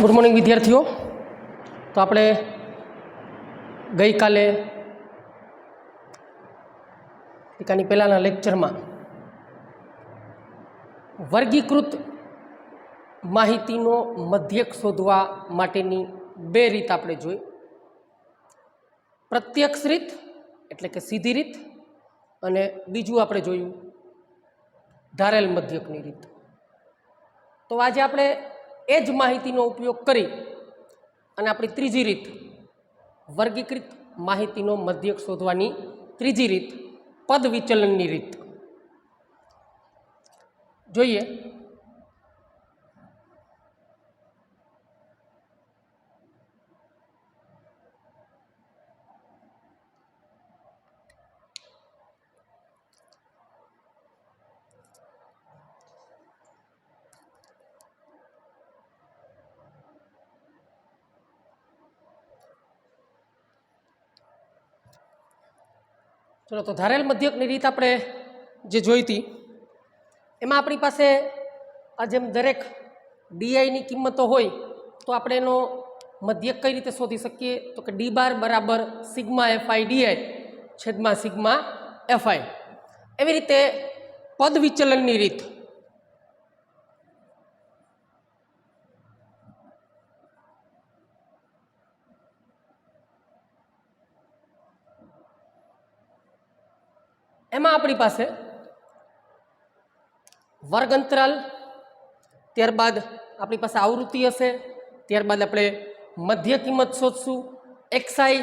Good morning विद्यार्थीओ। तो આપણે गई काले टीकानी पहलाना लेक्चर में वर्गीकृत माहितीनो मध्यक शोधवा माटेनी बे रीत आपणे जोई। प्रत्यक्ष रीत एटले के सीधी रीत अने बीजू आपणे जोयुं धारेल मध्यकनी रीत। तो आज आपणे ए ज माहितीनो उपयोग करी अने आपणी त्रीजी रीत वर्गीकृत माहितीनो मध्यक शोधवानी त्रीजी रीत पद विचलननी रीत जोईए। चलो तो धारेल मध्यकनी रीत आपणे जे जोई थी एमां आपणी पासे आ जेम दरेक डी नी किंमतो होय तो आपणे एनो मध्यक कई रीते शोधी सकीए तो कि डी बार बराबर sigma F I D I छेदमां सिग्मा एफ आई। एवी रीते पद विचलननी रीत एमां आपणी पासे वर्ग अंतराल त्यारबाद आपणी पासे आवृत्ति हशे त्यारबाद आपणे मध्य किंमत शोधशुं एक्स आई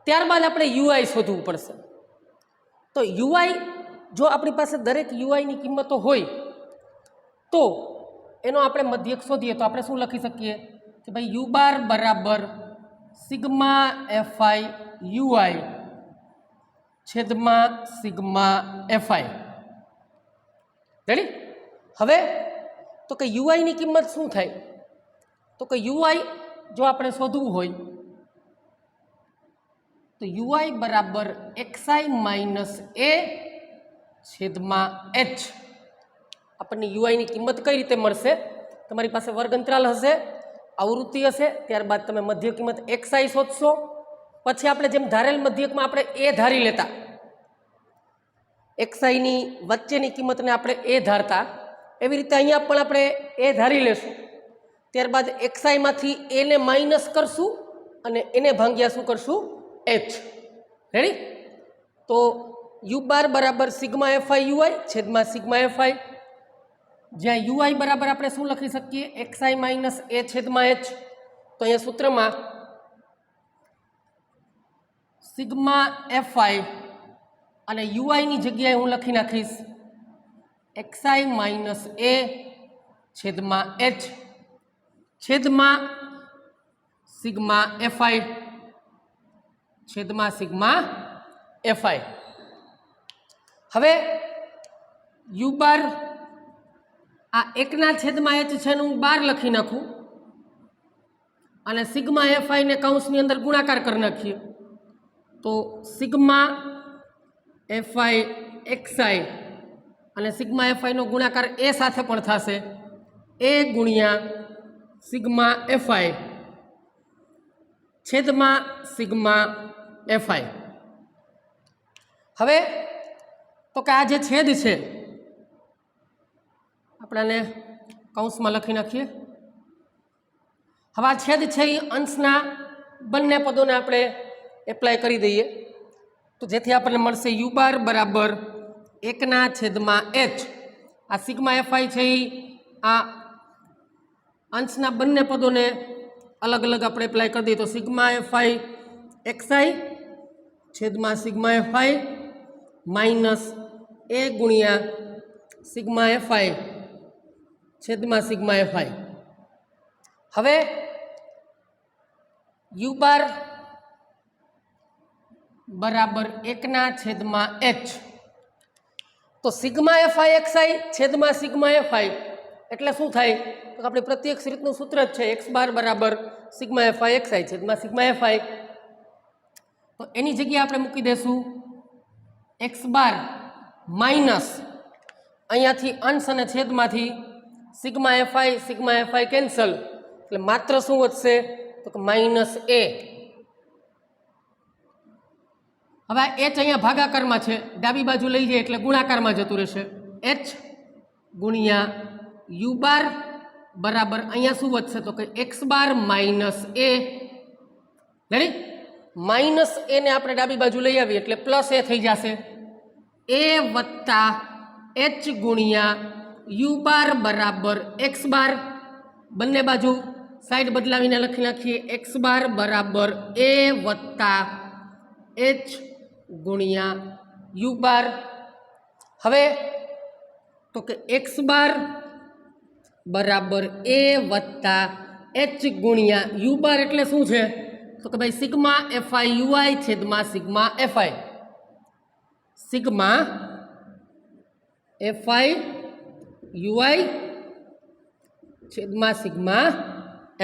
त्यारबाद आपणे यूआई शोधवुं पड़शे। तो यूआई जो आपणी पासे दरेक यूआई नी किंमतो होय तो एनो आपणे मध्यक शोधीए तो आपणे शुं लखी सकीए कि भाई यू बार बराबर सिग्मा एफ आई यूआई छेदमा सिग्मा एफ आई। रेडी। हवे तो कि यूआई नी किंमत शुं थाय तो कि यूआई जो आपणे शोधवुं होय तो यूआई बराबर एक्स आई माइनस ए छेदमा एच। आपणे यूआई नी किंमत कई रीते मळशे तमारी पासे वर्ग अंतराल हशे आवृत्ति हशे त्यारबाद तमे मध्य किंमत एक्स आई शोधशो पछी आपणे जेम धारेल मध्यकमां आपणे ए धारी लेता एक्स आई नी वच्चेनी किंमतने आपणे ए धारता एवी रीते अहींया पण आपणे ए धारी लेशुं त्यारबाद एक्स आई मांथी ए ने माइनस करशुं अने एने भांग्या शुं करशुं एच। रेडी। तो यू बार बराबर sigma F I U I छेदमा सिग्मा एफ आई ज्यां यू आई बराबर आपणे शुं लखी सकीए एक्स आई माइनस ए छेदमा एच। तो अहींया सूत्रमां सिग्मा एफ आई अने यूआई नी जग्याए हूँ लखी नाखीश एक्स आई माइनस ए छेदमा एच छेदमा सिग्मा एफ आई छेदमा सिग्मा एफ आई। हवे यू बार आ एकना छेदमा एच छे हूँ बार लखी नाखूँ अने सिग्मा एफ आई ने कौंसनी अंदर गुणाकार कर नाखीए तो सिग्मा एफ आई एक्स आई अने सिग्मा एफ आई नो गुणाकार ए साथे पण थशे ए गुणिया सिग्मा एफ आई छेदमा सिग्मा एफ आई। हवे तो कि आ जे छेद छे आपणे कौंसमां लखी नाखीए। हवे आ छेद छे ए अंशना बंने पदोने आपणे एप्लाय करी दईए तो जेथी आपणे मळशे यू बार बराबर एकना छेदमा एच आ सिग्मा एफ आई छे आ अंशना बंने पदों ने अलग अलग अपने एप्लाय कर दीए तो sigma F I X I छेदमा sigma F I minus A गुणिया सिग्मा एफ आई छेदमा सिग्मा एफ आई। हवे यू बार बराबर एकना छेदमा एच तो sigma F I X I छेदमा सिग्मा एफ आई एटले शुं थाय तो आपणे प्रत्यक्ष रीतनुं सूत्र ज छे एक्स बार बराबर sigma F I X I छेदमा सिग्मा एफ आई। तो एनी जग्याए आपणे मूकी देशुं एक्स बार माइनस अहींयाथी अंश अने छेदमांथी सिग्मा एफ आई कैंसल એટલે માત્ર શું વધશે તો કે માઇનસ એ. હવે આ એચ અહીંયા ભાગાકારમાં છે, ડાબી બાજુ લઈ જાય એટલે ગુણાકારમાં જતું રહેશે. એચ ગુણ્યા યુ બાર બરાબર અહીંયા શું વધશે તો કે એક્સ બાર માઇનસ એ. રેડી? માઇનસ એને આપણે ડાબી બાજુ લઈ આવીએ એટલે પ્લસ એ થઈ જશે. એ વત્તા એચ ગુણ્યા યુ બાર બરાબર એક્સ બાર. બંને બાજુ સાઈડ બદલાવીને લખી નાખીએ. એક્સ બાર બરાબર એ વત્તા એચ ગુણ્યા યુ બાર. હવે તો કે એક્સ બાર બરાબર એ વત્તા એચ ગુણ્યા યુ બાર એટલે શું છે તો કે ભાઈ સિગ્મા એફઆઈ યુઆઈ છેદમાં sigma FI. Sigma FI UI છેદમાં સિગ્મા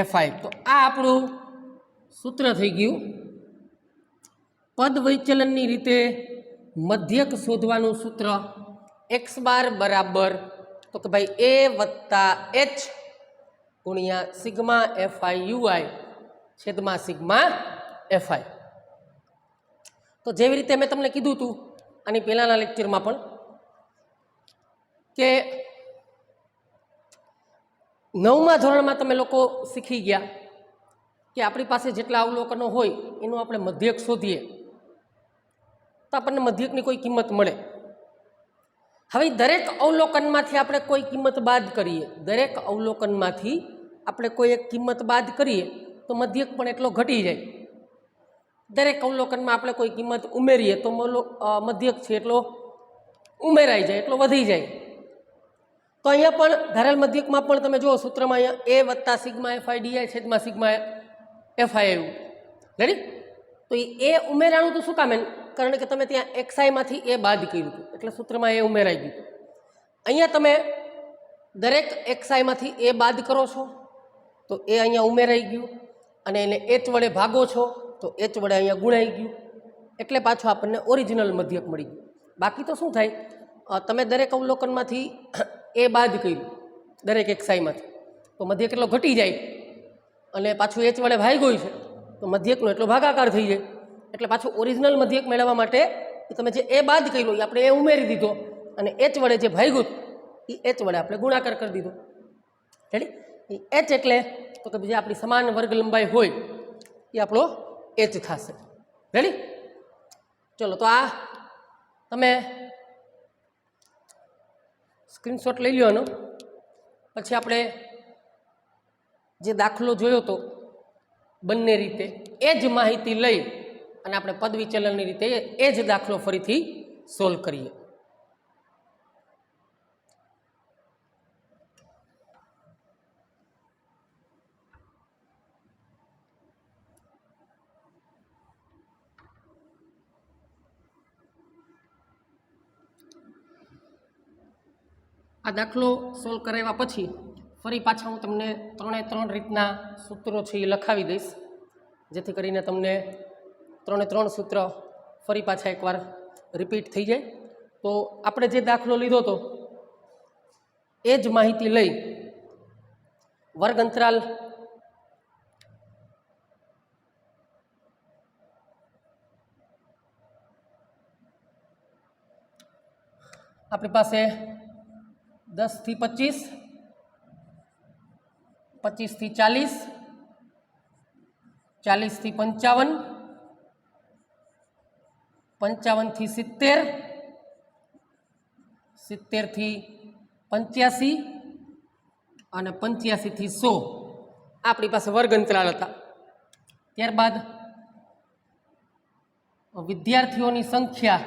એફઆઈ. તો આ આપણું સૂત્ર થઈ ગયું. પદ વિચલનની રીતે મધ્યક શોધવાનું સૂત્ર એક્સ બાર બરાબર તો કે ભાઈ એ વત્તા એચ ગુણ્યા સિગ્મા એફઆઈ યુઆઈ છેદમાં સિગ્મા એફઆઈ. તો જેવી રીતે મેં તમને કીધું હતું આની પહેલાંના લેક્ચરમાં પણ કે 9મા ધોરણમાં તમે લોકો શીખી ગયા કે આપણી પાસે જેટલા અવલોકનો હોય એનું આપણે મધ્યક શોધીએ તો આપણને મધ્યકની કોઈ કિંમત મળે. હવે દરેક અવલોકનમાંથી આપણે કોઈ કિંમત બાદ કરીએ, દરેક અવલોકનમાંથી આપણે કોઈ એક કિંમત બાદ કરીએ તો મધ્યક પણ એટલો ઘટી જાય. દરેક અવલોકનમાં આપણે કોઈ કિંમત ઉમેરીએ તો મધ્યક છે એટલો ઉમેરાઈ જાય, એટલો વધી જાય. તો અહીંયા પણ ધારેલ મધ્યકમાં પણ તમે જુઓ સૂત્રમાં અહીંયા એ વત્તા સિગ્મા એફઆઈ ડીઆઈ છેદમાં સિગ્મા એફઆઈ આવ્યું. રેડી? તો એ ઉમેરાનું તો શું કામ? કારણ કે તમે ત્યાં એક્સઆઈમાંથી એ બાદ કર્યું હતું એટલે સૂત્રમાં એ ઉમેરાઈ ગયું. અહીંયા તમે દરેક એક્સઆઈમાંથી એ બાદ કરો છો તો એ અહીંયા ઉમેરાઈ ગયું અને એને એચ વડે ભાગો છો તો એચ વડે અહીંયા ગુણાઈ ગયું એટલે પાછું આપણને ઓરિજિનલ મધ્યક મળી ગયું. બાકી તો શું થાય, તમે દરેક અવલોકનમાંથી એ બાદ કર્યું દરેક એક્સઆઈમાંથી તો મધ્યક એટલો ઘટી જાય અને પાછું એચ વડે ભાગ્યું છે તો મધ્યકનો એટલો ભાગાકાર થઈ જાય. એટલે પાછું ઓરિજિનલ મધ્યક મેળવવા માટે તમે જે એ બાદ કર્યો એ આપણે એ ઉમેરી દીધો અને એચ વડે જે ભાગ્યું એ એચ વડે આપણે ગુણાકાર કરી દીધો. રેડી? એ એચ એટલે તો કે જે આપણી સમાન વર્ગ લંબાઈ હોય એ આપણો એચ થશે. રેડી? ચલો તો આ તમે સ્ક્રીનશોટ લઈ લો એનો. પછી આપણે જે દાખલો જોયો તો બંને રીતે એ જ માહિતી લઈ અને આપણે પદ વિચલનની રીતે એ જ દાખલો ફરીથી સોલ્વ કરીએ. આ દાખલો સોલ્વ કરાવ્યા પછી ફરી પાછા હું તમને 3 રીતના સૂત્રો છે એ લખાવી દઈશ જેથી કરીને તમને 3 સૂત્ર ફરી પાછા એકવાર રિપીટ થઈ જાય. તો આપણે જે દાખલો લીધો હતો એ જ માહિતી લઈ વર્ગ અંતરાલ આપણી પાસે 10 થી 25, 25 થી 40, 40 થી 55, 55 થી 70, 70 થી 85 અને 85 થી 100 આપણી પાસે વર્ગ અંતરાલ હતા. ત્યારબાદ વિદ્યાર્થીઓની સંખ્યા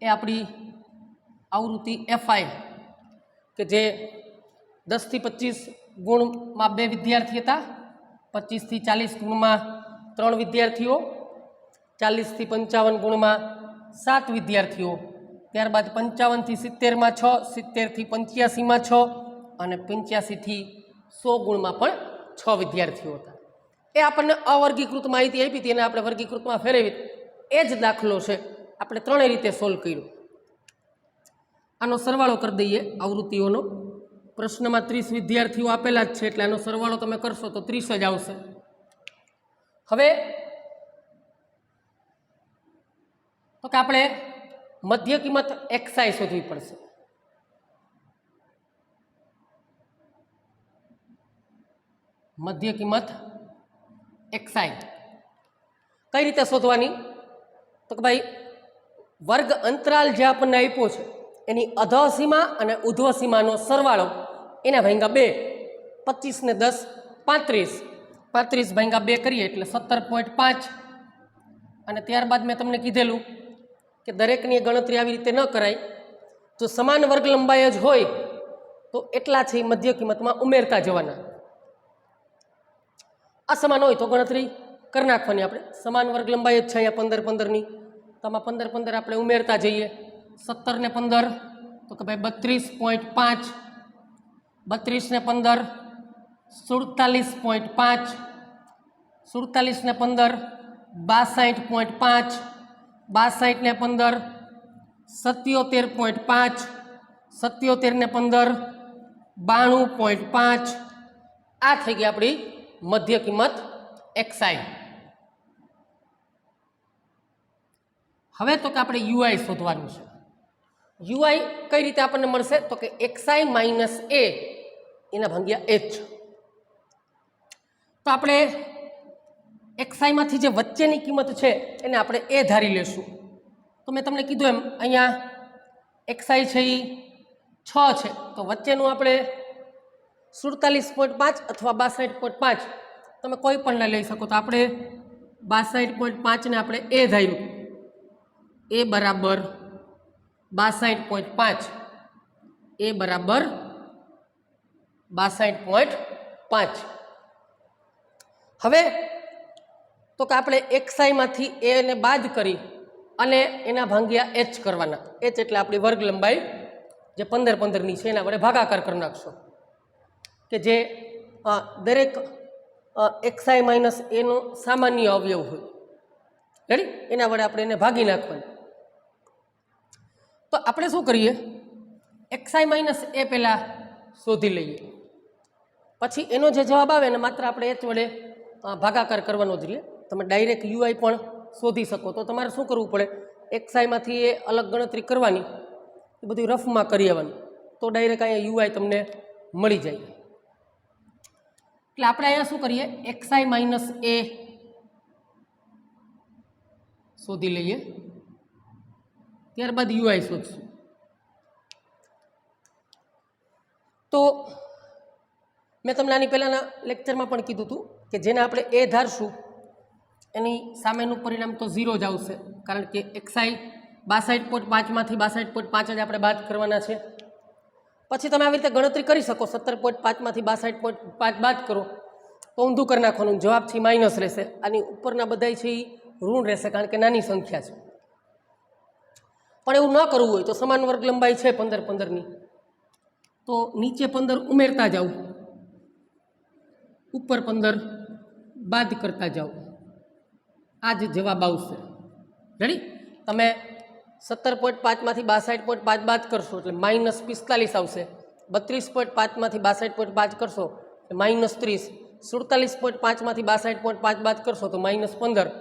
એ આપણી આવૃત્તિ એફઆઈ કે જે 10 થી 25 ગુણમાં 2 વિદ્યાર્થી હતા, 25 થી 40 ગુણમાં 3 વિદ્યાર્થીઓ, 40 થી 55 ગુણમાં 7 વિદ્યાર્થીઓ, ત્યારબાદ 55 થી 70માં 6, 70 થી 85માં 6 અને 85 થી 100 ગુણમાં પણ 6 વિદ્યાર્થીઓ હતા. એ આપણને અવર્ગીકૃત માહિતી આપી હતી અને આપણે વર્ગીકૃતમાં ફેરવી એ જ દાખલો છે આપણે 3 રીતે સોલ્વ કર્યો. આનો સરવાળો કરી દઈએ આવૃત્તિઓનો. પ્રશ્નમાં 30 વિદ્યાર્થીઓ આપેલા જ છે એટલે આનો સરવાળો તમે કરશો તો 30 જ આવશે. હવે તો કે આપણે મધ્ય કિંમત xi શોધવી પડશે. મધ્ય કિંમત xi કઈ રીતે શોધવાની? તો કે ભાઈ વર્ગ અંતરાલ જે આપણને આપ્યો છે એની અધઃ સીમા અને ઉધ્વ સીમાનો સરવાળો એના ભાગ્યા 2. 25 ને 10 35. 35 ભાગ્યા 2 કરીએ એટલે 17.5. અને ત્યારબાદ મેં તમને કીધેલું કે દરેકની ગણતરી આવી રીતે ન કરાય. જો સમાન વર્ગ લંબાઈ જ હોય તો એટલા છે મધ્ય કિંમતમાં ઉમેરતા જવાના. અસમાન હોય તો ગણતરી કરી નાખવાની આપણે. સમાન વર્ગ લંબાઈ જ છે અહીંયા 15 15ની, તો આમાં 15 15 આપણે ઉમેરતા જઈએ. 17 ને 15 તો કે ભાઈ 32.5. 32 ને 15 47.5. 47 ને 15 62.5. 62 ને 15 77.5. 77 ને 15 92.5. આ થઈ ગઈ આપણી મધ્ય કિંમત xi. હવે તો કે આપણે ui શોધવાનું છે. ui કઈ રીતે આપણને મળશે? તો કે xi માઇનસ a એના ભાગ્યા h. તો આપણે xi માંથી જે વચ્ચેની કિંમત છે એને આપણે a ધારી લેશું. તો મેં તમને કીધું એમ અહીંયા xi છે એ 6 છે, તો વચ્ચેનું આપણે 47.5 અથવા 62.5 તમે કોઈ પણ લઈ શકો. તો આપણે 62.5 ને આપણે a ધાર્યું. a બરાબર 62.5. a બરાબર 62.5. હવે તો કે આપણે xi માંથી a ને બાદ કરી અને એના ભાગ્યા h કરવાના. h એટલે આપણી વર્ગ લંબાઈ જે 15 15ની છે એના વડે ભાગાકાર કરી નાખશો કે જે દરેક xi માઇનસ એનો સામાન્ય અવયવ હોય. રેડી? એના વડે આપણે એને ભાગી નાખવાનું. તો આપણે શું કરીએ? xi માઇનસ એ પહેલાં શોધી લઈએ, પછી એનો જે જવાબ આવે ને માત્ર આપણે h વડે ભાગાકાર કરવાનો જ રહે. તમે ડાયરેક્ટ ui પણ શોધી શકો. તો તમારે શું કરવું પડે? xi માંથી એ અલગ ગણતરી કરવાની, એ બધું રફમાં કરી આવવાનું, તો ડાયરેક્ટ અહીંયા ui તમને મળી જાય. એટલે આપણે અહીંયા શું કરીએ? xi માઇનસ a શોધી લઈએ, ત્યારબાદ ui શોધશું. તો મેં તમને આની પહેલાંના લેક્ચરમાં પણ કીધું હતું કે જેને આપણે a ધારશું એની સામેનું પરિણામ તો 0 જ આવશે, કારણ કે xi 62.5 માંથી 62.5 જ આપણે બાદ કરવાના છે. પછી તમે આવી રીતે ગણતરી કરી શકો. 17.5 માંથી 62.5 બાદ કરો તો ઊંધું કરી નાખવાનું, જવાબથી માઇનસ રહેશે. આની ઉપરના બધા છે એ ઋણ રહેશે, કારણ કે નાની સંખ્યા છે. પણ એવું ન કરવું હોય તો સમાન વર્ગ લંબાઈ છે 15 15ની, તો નીચે 15 ઉમેરતા જાઓ, ઉપર 15 બાદ કરતા જાઓ. આ જ જવાબ આવશે. રેડી? તમે 17.5 માંથી 62.5 બાદ કરશો એટલે માઇનસ 45 આવશે. 32.5 માંથી 62.5 કરશો એટલે માઇનસ 30. 47.5 માંથી 62.5 બાદ કરશો તો માઇનસ 15.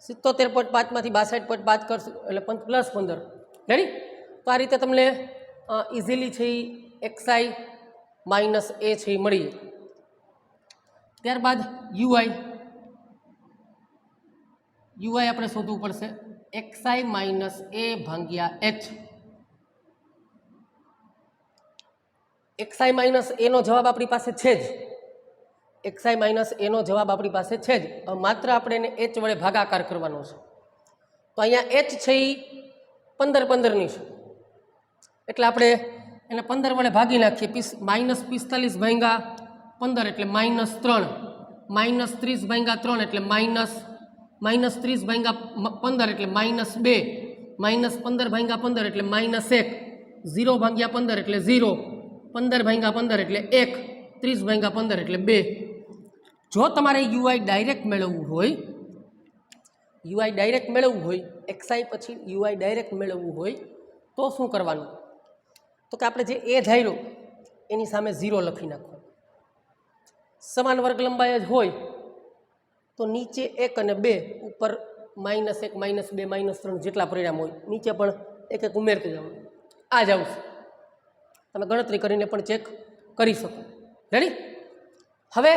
77.5 માંથી 62.5 કરશો એટલે પ્લસ 15. રેડી? તો આ રીતે તમને ઇઝીલી છે એ xi માઇનસ a છે એ મળી જાય. ત્યારબાદ ui આપણે શોધવું પડશે. xi માઇનસ a ભાગ્યા h. xi માઇનસ a નો જવાબ આપણી પાસે છે જ. xi માઇનસ a નો જવાબ આપણી પાસે છે જ. હવે માત્ર આપણે એને h વડે ભાગાકાર કરવાનો છે. તો અહીંયા h છે એ 15 15ની છે, એટલે આપણે એને 15 વડે ભાગી નાખીએ. માઇનસ 45 ભાગ્યા 15 એટલે માઇનસ 3. માઇનસ 30 ભાગ્યા 3 એટલે માઇનસ 30 ભાગ્યા 15 એટલે માઇનસ 2. માઇનસ 15 ભાગ્યા 15 એટલે માઇનસ 1. 0 ભાગ્યા 15 એટલે 0. 15 ભાગ્યા 15 એટલે 1. 30 ભાગ્યા 15 એટલે 2. જો તમારે ui ડાયરેક્ટ મેળવવું હોય, xi પછી ui ડાયરેક્ટ મેળવવું હોય તો શું કરવાનું? તો કે આપણે જે એ ધાર્યું એની સામે 0 લખી નાખો. સમાન વર્ગ લંબાઈ જ હોય તો નીચે 1 અને 2 ઉપર -1 -2 -3 જેટલા પરિણામ હોય નીચે પણ એક એક ઉમેરતું જવાનું. આ જ આવશે. તમે ગણતરી કરીને પણ ચેક કરી શકો. રેડી? હવે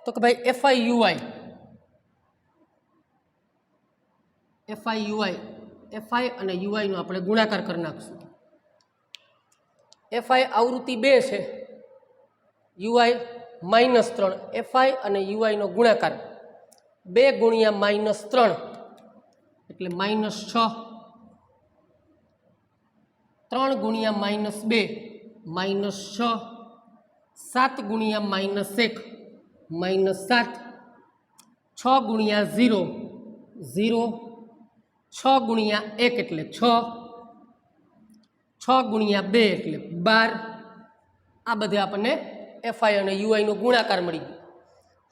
તો કે ભાઈ FI અને UI નો આપણે ગુણાકાર કરી નાખશું. FI આવૃત્તિ 2 છે, UI -3. FI અને UI નો ગુણાકાર 2 ગુણ્યા -3 એટલે -6. 3 ગુણ્યા -2 -6. 7 ગુણ્યા -1 -7. 6 ગુણ્યા 0 0. 6 ગુણ્યા 1 એટલે 6. 6 ગુણ્યા 2 એટલે 12. આ બધે આપણને FI અને UI નો ગુણાકાર મળી ગયો.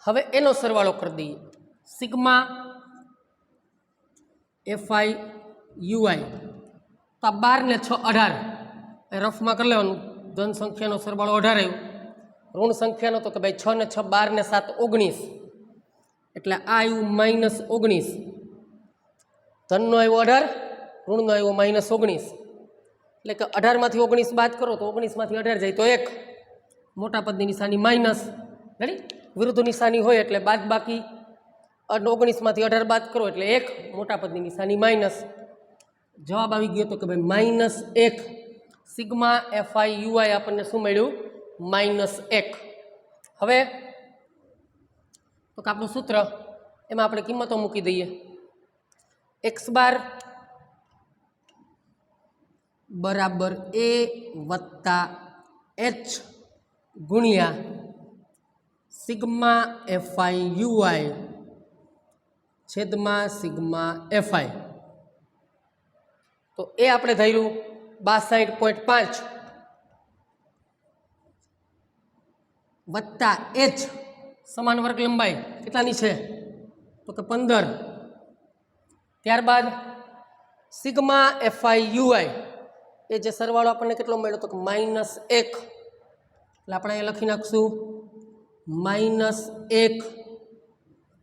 હવે એનો સરવાળો કરી દઈએ. સિગ્મા FI UI તો 12 ને 6 18. રફમાં કરી લેવાનું. ધન સંખ્યાનો સરવાળો 18 આવ્યો. ઋણ સંખ્યાનો તો કે ભાઈ 6 ને 6 12 ને 7 19 એટલે આ આવ્યું -19. ધનનો આવ્યો 18, ઋણનો આવ્યો -19 એટલે કે 18 માંથી 19 બાદ કરો તો 19 માંથી 18 જાય તો 1. મોટા પદની નિશાની માઇનસ. રેડી? વિરુદ્ધ નિશાની હોય એટલે બાદ બાકી. 19 માંથી 18 બાદ કરો એટલે 1. મોટા પદની નિશાની માઇનસ. જવાબ આવી ગયો તો કે ભાઈ -1. સિગ્મા FI UI આપણને શું મળ્યું? -1. હવે તો કે આપણું સૂત્ર એમાં આપણે કિંમતો મૂકી દઈએ. x બાર બરાબર a વત્તા h ગુણ્યા સિગ્મા FI UI છેદમાં સિગ્મા FI. તો એ આપણે ધાર્યું 62.5 વત્તા h સમાન વર્ગ લંબાઈ કેટલાની છે તો કે 15. ત્યારબાદ સિગ્મા FI UI એ જે સરવાળો આપણને કેટલો મળ્યો તો કે -1. એટલે આપણે અહીંયા લખી નાખશું -1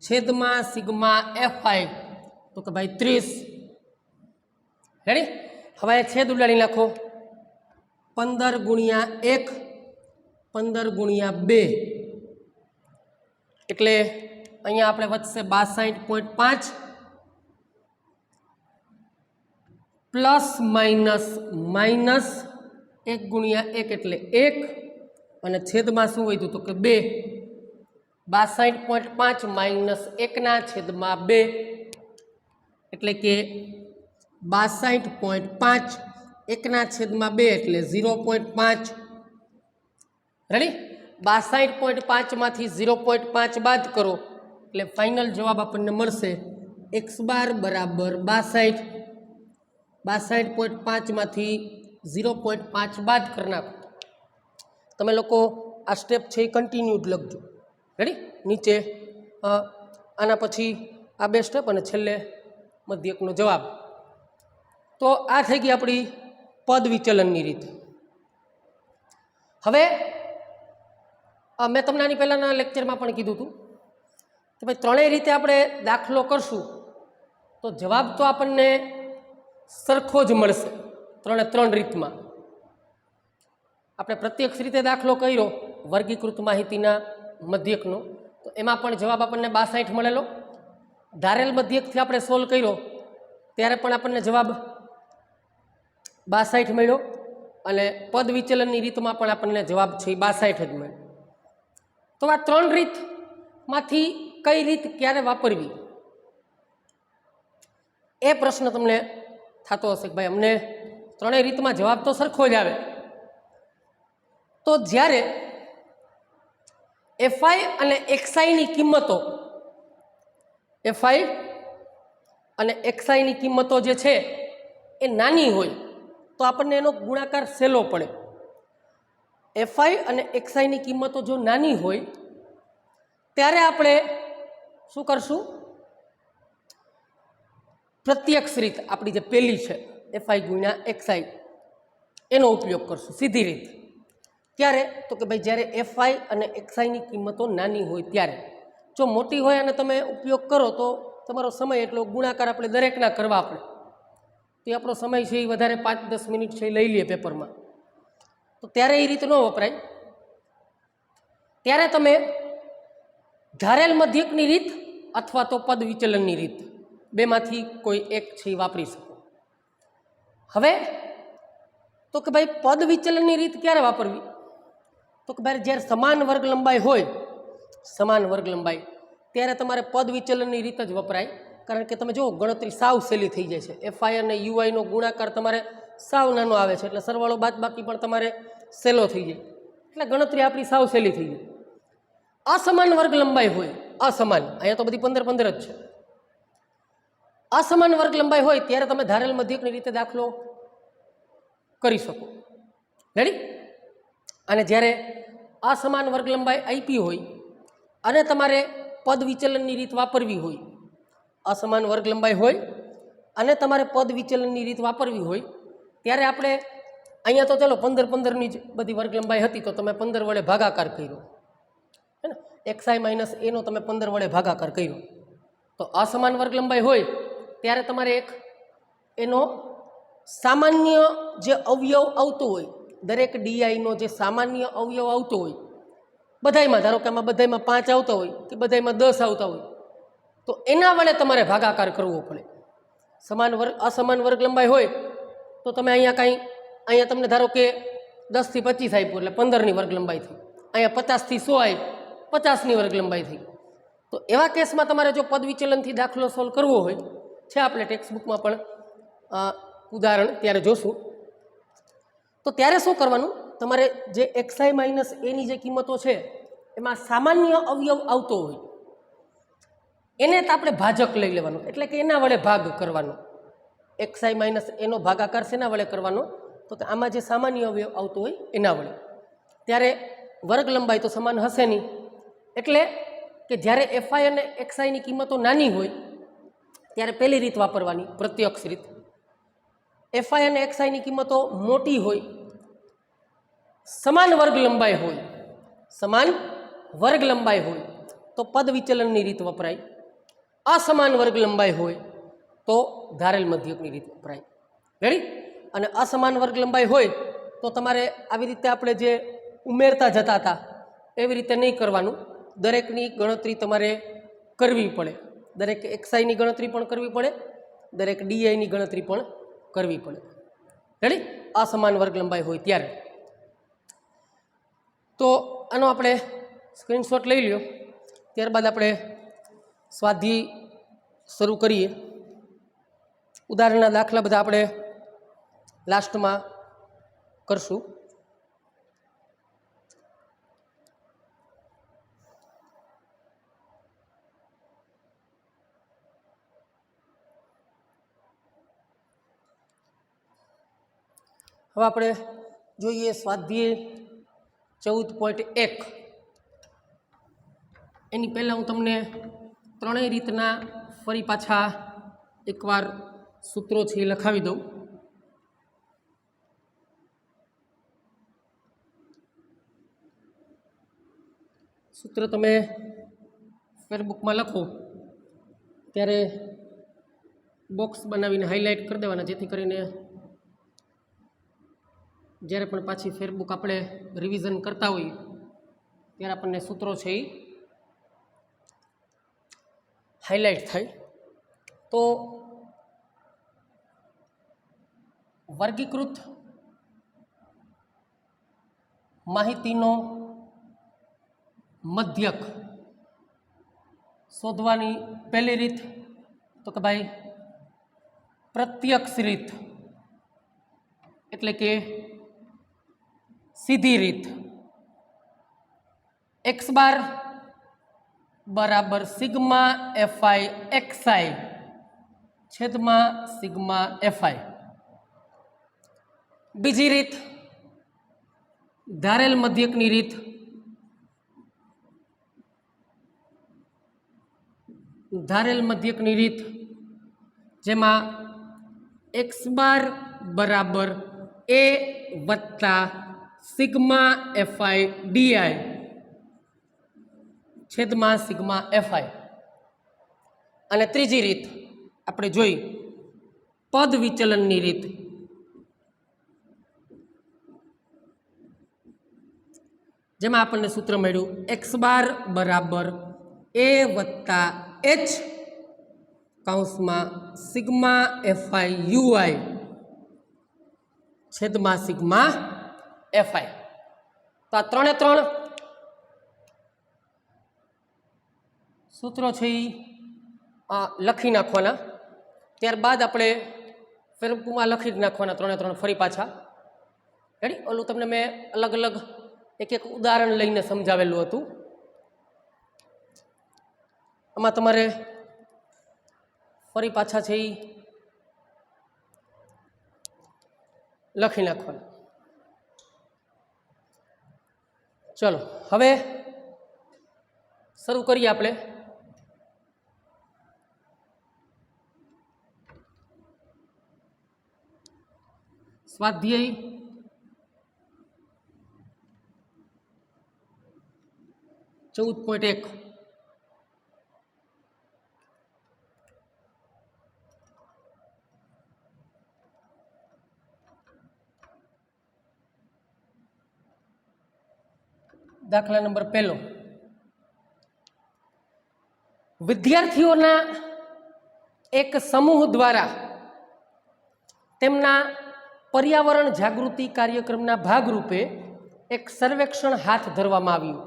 છેદમાં સિગ્મા FI તો કે ભાઈ 30. રેડી? હવે છેદ ઉડાડી નાખો. 15 ગુણ્યા 1 15 ગુણ્યા 2 એટલે અહીંયા આપણે વધશે 62.5 પ્લસ માઇનસ -1 ગુણ્યા 1 એટલે 1 અને છેદમાં શું વધ્યું તો કે 2. 62.5 -1 ના છેદમાં 2 એટલે કે 62.5 1 ના છેદમાં 2 એટલે 0.5. રેડી? 62.5 માંથી 0.5 બાદ કરો એટલે ફાઇનલ જવાબ આપણને મળશે x બાર બરાબર 62. 62.5 માંથી 0.5 બાદ કરી નાખો. તમે લોકો આ સ્ટેપ છે એ કન્ટિન્યુડ લખજો. રેડી? નીચે આના પછી આ 2 સ્ટેપ અને છેલ્લે મધ્યકનો જવાબ. તો આ થઈ ગઈ આપણી પદ વિચલનની રીત. હવે મેં તમને આની પહેલાંના લેક્ચરમાં પણ કીધું હતું કે ભાઈ ત્રણેય રીતે આપણે દાખલો કરશું તો જવાબ તો આપણને સરખો જ મળશે. 3 રીતમાં આપણે પ્રત્યક્ષ રીતે દાખલો કર્યો વર્ગીકૃત માહિતીના મધ્યકનો તો એમાં પણ જવાબ આપણને 62 મળેલો. ધારેલ મધ્યકથી આપણે સોલ્વ કર્યો ત્યારે પણ આપણને જવાબ 62 મળ્યો અને પદ વિચલનની રીતમાં પણ આપણને જવાબ છે 62 જ મળ્યો. તો આ 3 રીતમાંથી કઈ રીત ક્યારે વાપરવી એ પ્રશ્ન તમને થતો હશે કે ભાઈ અમને ત્રણેય રીતમાં જવાબ તો સરખો જ આવે. તો જ્યારે FI અને XI ની કિંમતો FI અને XI ની કિંમતો જે છે એ નાની હોય તો આપણને એનો ગુણાકાર સહેલો પડે. FI અને XI ની કિંમતો જો નાની હોય ત્યારે આપણે શું કરશું? પ્રત્યક્ષ રીત આપણી જે પહેલી છે FI ગુણ્યા XI એનો ઉપયોગ કરશું સીધી રીત. ક્યારે? તો કે ભાઈ જ્યારે એફઆઈ અને એક્સઆઈની કિંમતો નાની હોય ત્યારે. જો મોટી હોય અને તમે ઉપયોગ કરો તો તમારો સમય એટલો ગુણાકાર આપણે દરેકના કરવા પડે, તો આપણો સમય છે એ વધારે 5-10 મિનિટ છે એ લઈ લઈએ પેપરમાં, તો ત્યારે એ રીત ન વપરાય. ત્યારે તમે ધારેલ મધ્યકની રીત અથવા તો પદ વિચલનની રીત બેમાંથી કોઈ એક છે એ વાપરી શકો. હવે તો કે ભાઈ પદ વિચલનની રીત ક્યારે વાપરવી? તો કે ભાઈ જ્યારે સમાન વર્ગ લંબાઈ હોય, સમાન વર્ગ લંબાઈ, ત્યારે તમારે પદ વિચલનની રીત જ વપરાય. કારણ કે તમે જુઓ ગણતરી સાવ સહેલી થઈ જાય છે. એફઆઈ અને યુઆઈનો ગુણાકાર તમારે સાવ નાનો આવે છે, એટલે સરવાળો બાદબાકી પણ તમારે સહેલો થઈ જાય, એટલે ગણતરી આપણી સાવ સહેલી થઈ જાય. અસમાન વર્ગ લંબાઈ હોય, અસમાન, અહીંયા તો બધી 15-15 જ છે. અસમાન વર્ગ લંબાઈ હોય ત્યારે તમે ધારેલ મધ્યકની રીતે દાખલો કરી શકો. રેડી? અને જ્યારે અસમાન વર્ગ લંબાઈ આપી હોય અને તમારે પદ વિચલનની રીત વાપરવી હોય, અસમાન વર્ગ લંબાઈ હોય અને તમારે પદ વિચલનની રીત વાપરવી હોય ત્યારે આપણે અહીંયા તો ચલો 15-15ની જ બધી વર્ગ લંબાઈ હતી, તો તમે 15 વડે ભાગાકાર કર્યો, હે ને? એક્સઆઈ માઇનસ એનો તમે 15 વડે ભાગાકાર કર્યો. તો અસમાન વર્ગ લંબાઈ હોય ત્યારે તમારે એક એનો સામાન્ય જે અવયવ આવતો હોય, દરેક ડીઆઈનો જે સામાન્ય અવયવ આવતો હોય બધાયમાં, ધારો કે આમાં બધાયમાં 5 આવતા હોય કે બધાયમાં 10 આવતા હોય, તો એના વડે તમારે ભાગાકાર કરવો પડે. સમાન વર્ગ અસમાન વર્ગ લંબાઈ હોય તો તમે અહીંયા તમને ધારો કે 10 થી 25 આપ્યું એટલે 15ની વર્ગ લંબાઈ થઈ, અહીંયા 50 થી 100 આપ્યું 50ની વર્ગ લંબાઈ થઈ. તો એવા કેસમાં તમારે જો પદ વિચલનથી દાખલો સોલ્વ કરવો હોય છે, આપણે ટેક્સ્ટ બુકમાં પણ ઉદાહરણ ત્યારે જોશું, તો ત્યારે શું કરવાનું? તમારે જે એક્સઆઈ માઇનસ એની જે કિંમતો છે એમાં સામાન્ય અવયવ આવતો હોય એને તો આપણે ભાજક લઈ લેવાનું, એટલે કે એના વડે ભાગ કરવાનો. એક્સઆઈ માઇનસ એનો ભાગાકાર શેના વડે કરવાનો? તો કે આમાં જે સામાન્ય અવયવ આવતો હોય એના વડે. ત્યારે વર્ગ લંબાઈ તો સમાન હશે નહીં, એટલે કે જ્યારે એફઆઈ અને એક્સઆઈની કિંમતો નાની હોય ત્યારે પહેલી રીત વાપરવાની, પ્રત્યક્ષ રીત. એફઆઈ અને એક્સઆઈની કિંમતો મોટી હોય, સમાન વર્ગ લંબાઈ હોય, સમાન વર્ગ લંબાઈ હોય તો પદ વિચલનની રીત વપરાય. અસમાન વર્ગ લંબાઈ હોય તો ધારેલ મધ્યકની રીત વપરાય. રેડી? અને અસમાન વર્ગ લંબાઈ હોય તો તમારે આવી રીતે આપણે જે ઉમેરતા જતા હતા એવી રીતે નહીં કરવાનું, દરેકની ગણતરી તમારે કરવી પડે. દરેક એક્સઆઈની ગણતરી પણ કરવી પડે, દરેક ડીઆઈની ગણતરી પણ કરવી પડે. રેડી? અસમાન વર્ગ લંબાઈ હોય ત્યારે. તો આનો આપણે સ્ક્રીનશોટ લઈ લ્યો, ત્યારબાદ આપણે સ્વાધ્યાય શરૂ કરીએ. ઉદાહરણના દાખલા બધા આપણે લાસ્ટમાં કરશું. હવે આપણે જોઈએ સ્વાધ્યાય 14.1. એની પહેલાં હું તમને ત્રણેય રીતના ફરી પાછા એકવાર સૂત્રો છે એ લખાવી દઉં. સૂત્ર તમે ફેરબુકમાં લખો ત્યારે બોક્સ બનાવીને હાઇલાઇટ કરી દેવાના, જેથી કરીને જ્યારે પણ પાછી ફેરબુક આપણે રિવિઝન કરતા હોઈએ ત્યારે આપણને સૂત્રો છે એ હાઇલાઇટ થાય. તો વર્ગીકૃત માહિતીનો મધ્યક શોધવાની પહેલી રીત તો કે ભાઈ પ્રત્યક્ષ રીત, એટલે કે સીધી રીત. એક્સ બાર બરાબર સિગ્મા એફઆઈ એક્સઆઈ છેદમાં સિગ્મા એફઆઈ. બીજી રીત ધારેલ મધ્યકની રીત. ધારેલ મધ્યકની રીત જેમાં એક્સ બાર બરાબર એ વત્તા સિગ્મા એફઆઈ ડીઆઈ છેદમાં સિગ્મા એફઆઈ. અને ત્રીજી રીત આપણે જોઈ પદ વિચલનની રીત. જેમાં આપણને સૂત્ર મળ્યું એક્સ બાર બરાબર એ વત્તા એચ કૌંસમાં સિગ્મા એફઆઈ યુઆઈ છેદમાં સિગ્મા એફઆઈ. તો આ ત્રણે ત્રણ સૂત્રો છે એ લખી નાખવાના. ત્યારબાદ આપણે ફેરપુમાં લખી જ નાખવાના ત્રણે ત્રણ ફરી પાછા. રેડી? ઓલું તમને મેં અલગ અલગ એક એક ઉદાહરણ લઈને સમજાવેલું હતું. આમાં તમારે ફરી પાછા છે એ લખી નાખવાના. ચલો હવે શરૂ કરીએ આપણે. સ્વાધ્યાય 14.1. દાખલા નંબર 1. વિદ્યાર્થીઓના એક સમૂહ દ્વારા તેમના પર્યાવરણ જાગૃતિ કાર્યક્રમના ભાગરૂપે એક સર્વેક્ષણ હાથ ધરવામાં આવ્યું.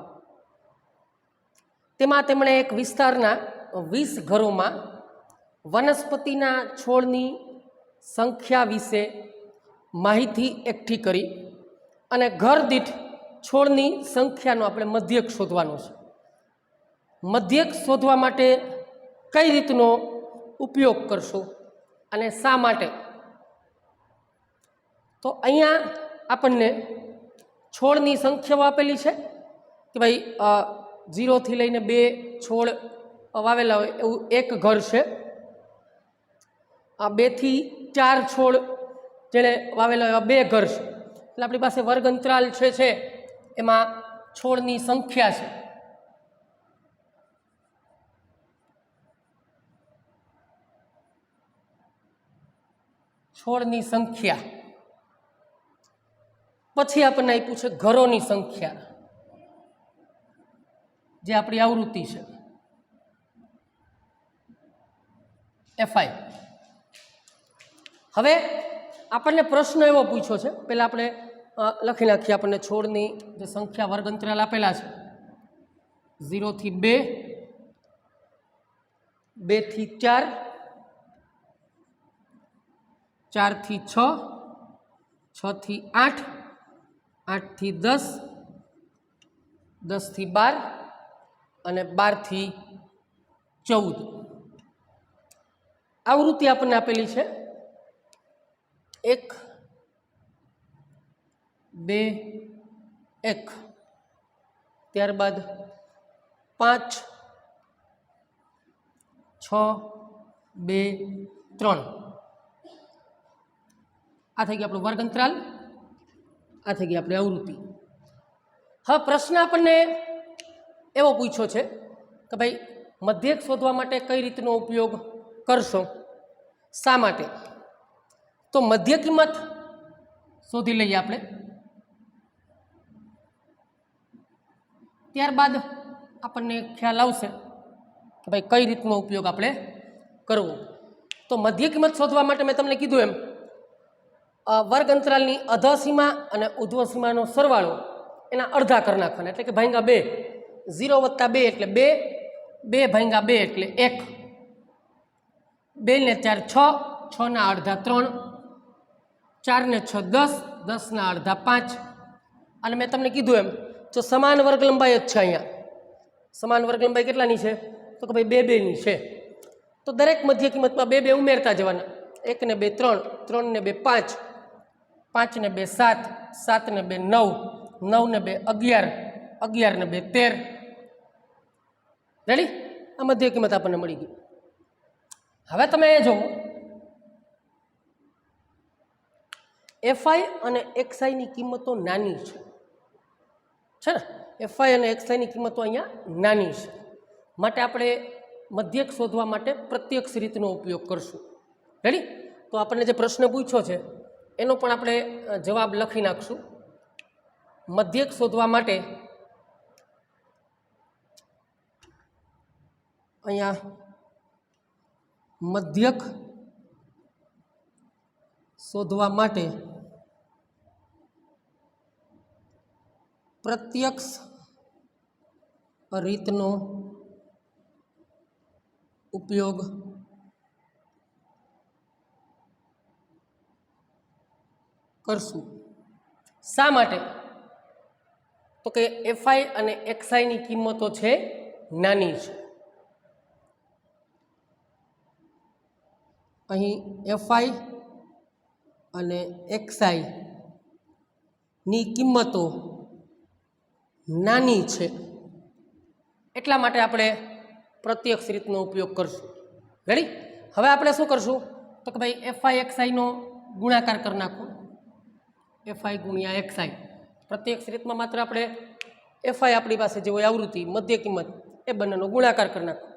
તેમાં તેમણે એક વિસ્તારના 20 ઘરોમાં વનસ્પતિના છોડની સંખ્યા વિશે માહિતી એકઠી કરી અને ઘર દીઠ છોડની સંખ્યાનો આપણે મધ્યક શોધવાનો છે. મધ્યક શોધવા માટે કઈ રીતનો ઉપયોગ કરશો અને શા માટે? તો અહીંયા આપણને છોડની સંખ્યાઓ આપેલી છે કે ભાઈ 0 થી લઈને 2 છોડ વાવેલા હોય એવું એક ઘર છે. 2 થી 4 છોડ જેણે વાવેલા હોય એવા 2 ઘર છે. એટલે આપણી પાસે વર્ગ અંતરાલ છે એમાં છોડની સંખ્યા છે. છોડની સંખ્યા પછી આપણને આપ્યું છે ઘરોની સંખ્યા, જે આપણી આવૃત્તિ છે એફઆઈ. હવે આપણને પ્રશ્ન એવો પૂછ્યો છે, પહેલાં આપણે લખી નાખીએ. આપણને છોડની જે સંખ્યા વર્ગ અંતરાલ આપેલા છે 0 થી 2, 2 થી 4, 4 થી 6, 6 થી 8, 8 થી 10, 10 થી 12 અને 12 થી 14. આવૃત્તિ આપણને આપેલી છે 1, 2, 1, ત્યારબાદ 5, 6, 2, 3. આ થઈ ગયું આપણું વર્ગ અંતરાલ, આ થઈ ગઈ આપણી આવૃત્તિ. હવે પ્રશ્ન આપણને એવો પૂછ્યો છે કે ભાઈ મધ્યક શોધવા માટે કઈ રીતનો ઉપયોગ કરશો, શા માટે? તો મધ્ય કિંમત શોધી લઈએ આપણે. ત્યારબાદ આપણને ખ્યાલ આવશે કે ભાઈ કઈ રીતનો ઉપયોગ આપણે કરવો. તો મધ્ય કિંમત શોધવા માટે મેં તમને કીધું એમ વર્ગ અંતરાલની અધઃસીમા અને ઉધ્વસીમાનો સરવાળો એના અડધા કરી નાખવાના, એટલે કે ભાંગા 2. 0 + 2 એટલે 2, 2 ભાંગા 2 એટલે 1, 2 ને 4 6, 6 ના અડધા 3, 4 ને 6 10, 10 ના અડધા 5. અને મેં તમને કીધું એમ જો સમાન વર્ગ લંબાઈ જ છે, અહીંયા સમાન વર્ગ લંબાઈ કેટલાની છે તો કે ભાઈ 2 2ની છે. તો દરેક મધ્ય કિંમતમાં 2 2 ઉમેરતા જવાના. 1 ને 2 3, 3 ને 2 5, 5 ને 2 7, 7 ને 2 9, 9 ને 2 11, 11 ને 2 13. રેડી? આ મધ્ય કિંમત આપણને મળી ગઈ. હવે તમે એ જુઓ એફઆઈ અને એક્સઆઈની કિંમતો નાની છે ને, એફઆઈ અને એક્સઆઈની કિંમતો અહીંયા નાની છે, માટે આપણે મધ્યક શોધવા માટે પ્રત્યક્ષ રીતનો ઉપયોગ કરશું. રેડી? તો આપણને જે પ્રશ્ન પૂછ્યો છે એનો પણ આપણે જવાબ લખી નાખશું. મધ્યક શોધવા માટે અહીંયા મધ્યક શોધવા માટે પ્રત્યક્ષ રીતનો ઉપયોગ કરશું. શા માટે? તો કે એફઆઈ અને એક્સઆઈની કિંમતો છે નાની છે. અહીં એફઆઈ અને એક્સઆઈની કિંમતો નાની છે, એટલા માટે આપણે પ્રત્યક્ષ રીતનો ઉપયોગ કરશું. રેડી? હવે આપણે શું કરશું? તો કે ભાઈ એફઆઈ એક્સઆઈનો ગુણાકાર કરી નાખો. એફઆઈ ગુણ્યા એક્સઆઈ. પ્રત્યક્ષ રીતમાં માત્ર આપણે એફઆઈ આપણી પાસે જે હોય આવૃત્તિ, મધ્ય કિંમત, એ બંનેનો ગુણાકાર કરી નાખો.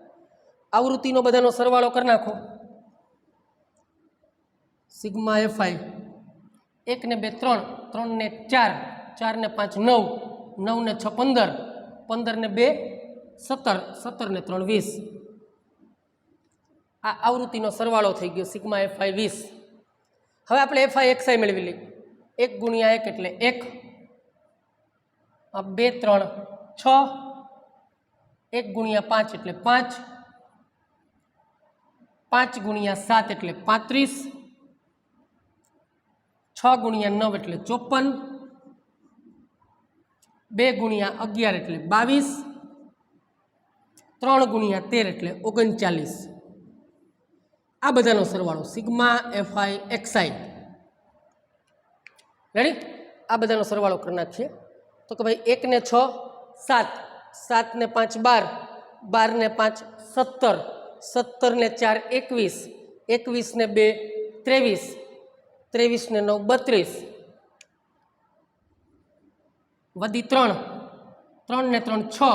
આવૃત્તિનો બધાનો સરવાળો કરી નાખો. સિગ્મા એફઆઈ 1 ને 2 3, 3 ને 4, 4 ને 5 9, 9 ને 6 15, 15 ને 2 17, 17 ને 3 20. આ આવૃત્તિનો સરવાળો થઈ ગયો સિગ્મા એફઆઈ 20. હવે આપણે એફઆઈ એક્સઆઈ મેળવી લઈએ. 1 ગુણ્યા 1 એટલે 1, 2 3 6, 1 ગુણ્યા 5 એટલે 5, 5 ગુણ્યા 7 એટલે 35, 6 ગુણ્યા 9 એટલે 54, 2 ગુણ્યા 11 એટલે 22, 3 ગુણ્યા 13 એટલે 39. આ બધાનો સરવાળો સિગ્મા એફઆઈ એક્સઆઈ. રેડી? આ બધાનો સરવાળો કરી નાખીએ. તો કે ભાઈ 1 ને 6 7, 7 ને 5 12, 12 ને 5 17, 17 ને 4 21, 21 ને 2 23, 23 ને 9 32, વધી 3, 3 ને 3 6,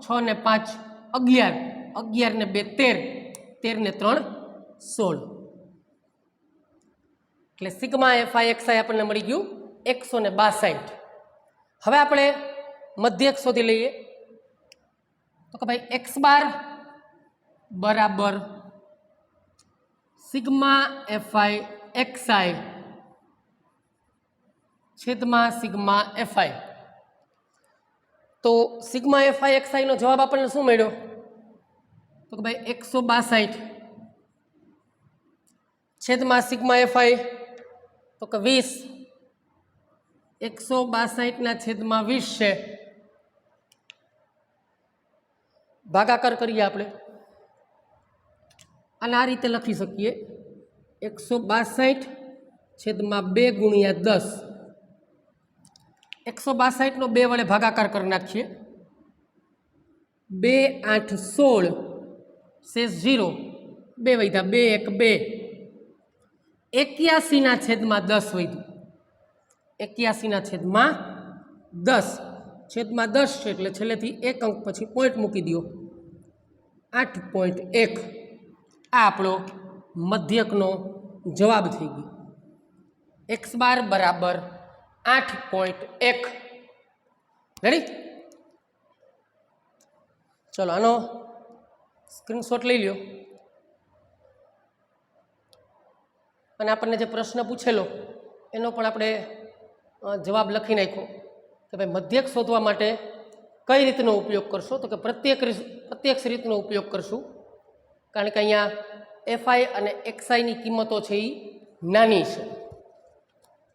6 ને 5 11, 11 ને 2 13, 13 ને 3 16. એટલે સિગ્મા એફઆઈ એક્સઆઈ આપણને મળી ગયું 162. હવે આપણે મધ્યક શોધી લઈએ. તો કે ભાઈ એક્સ બાર બરાબર સિગ્મા એફઆઈ એક્સઆઈ છેદમાં સિગ્મા એફઆઈ. તો સિગ્મા એફઆઈ એક્સઆઈનો જવાબ આપણને શું મળ્યો? તો કે ભાઈ 162 છેદમાં સિગ્મા એફઆઈ તો કે 20, 162 છેદમાં 20 છે. ભાગાકાર કરીએ આપણે. અને આ રીતે લખી શકીએ 162 છેદમાં 2 ગુણ્યા 10. 162 2 વડે ભાગાકાર કરી નાખીએ. 2 8 16 શેષ 0, 2 વધ્યા 2 1 2, 81 છેદમાં 10 વધ્યું. 81 છેદમાં 10, છેદમાં 10 છે એટલે છેલ્લેથી એક અંક પછી પોઈન્ટ મૂકી દો. 8.1 આ આપણો મધ્યકનો જવાબ થઈ ગયો. એક્સ બાર બરાબર 8.1. રેડી? ચલો આનો સ્ક્રીનશોટ લઈ લ્યો અને આપણને જે પ્રશ્ન પૂછેલો એનો પણ આપણે જવાબ લખી નાખ્યો કે ભાઈ મધ્યક શોધવા માટે કઈ રીતનો ઉપયોગ કરશો? તો કે પ્રત્યક્ષ રીતનો ઉપયોગ કરશું, કારણ કે અહીંયા એફઆઈ અને એક્સઆઈની કિંમતો છે એ નાની છે,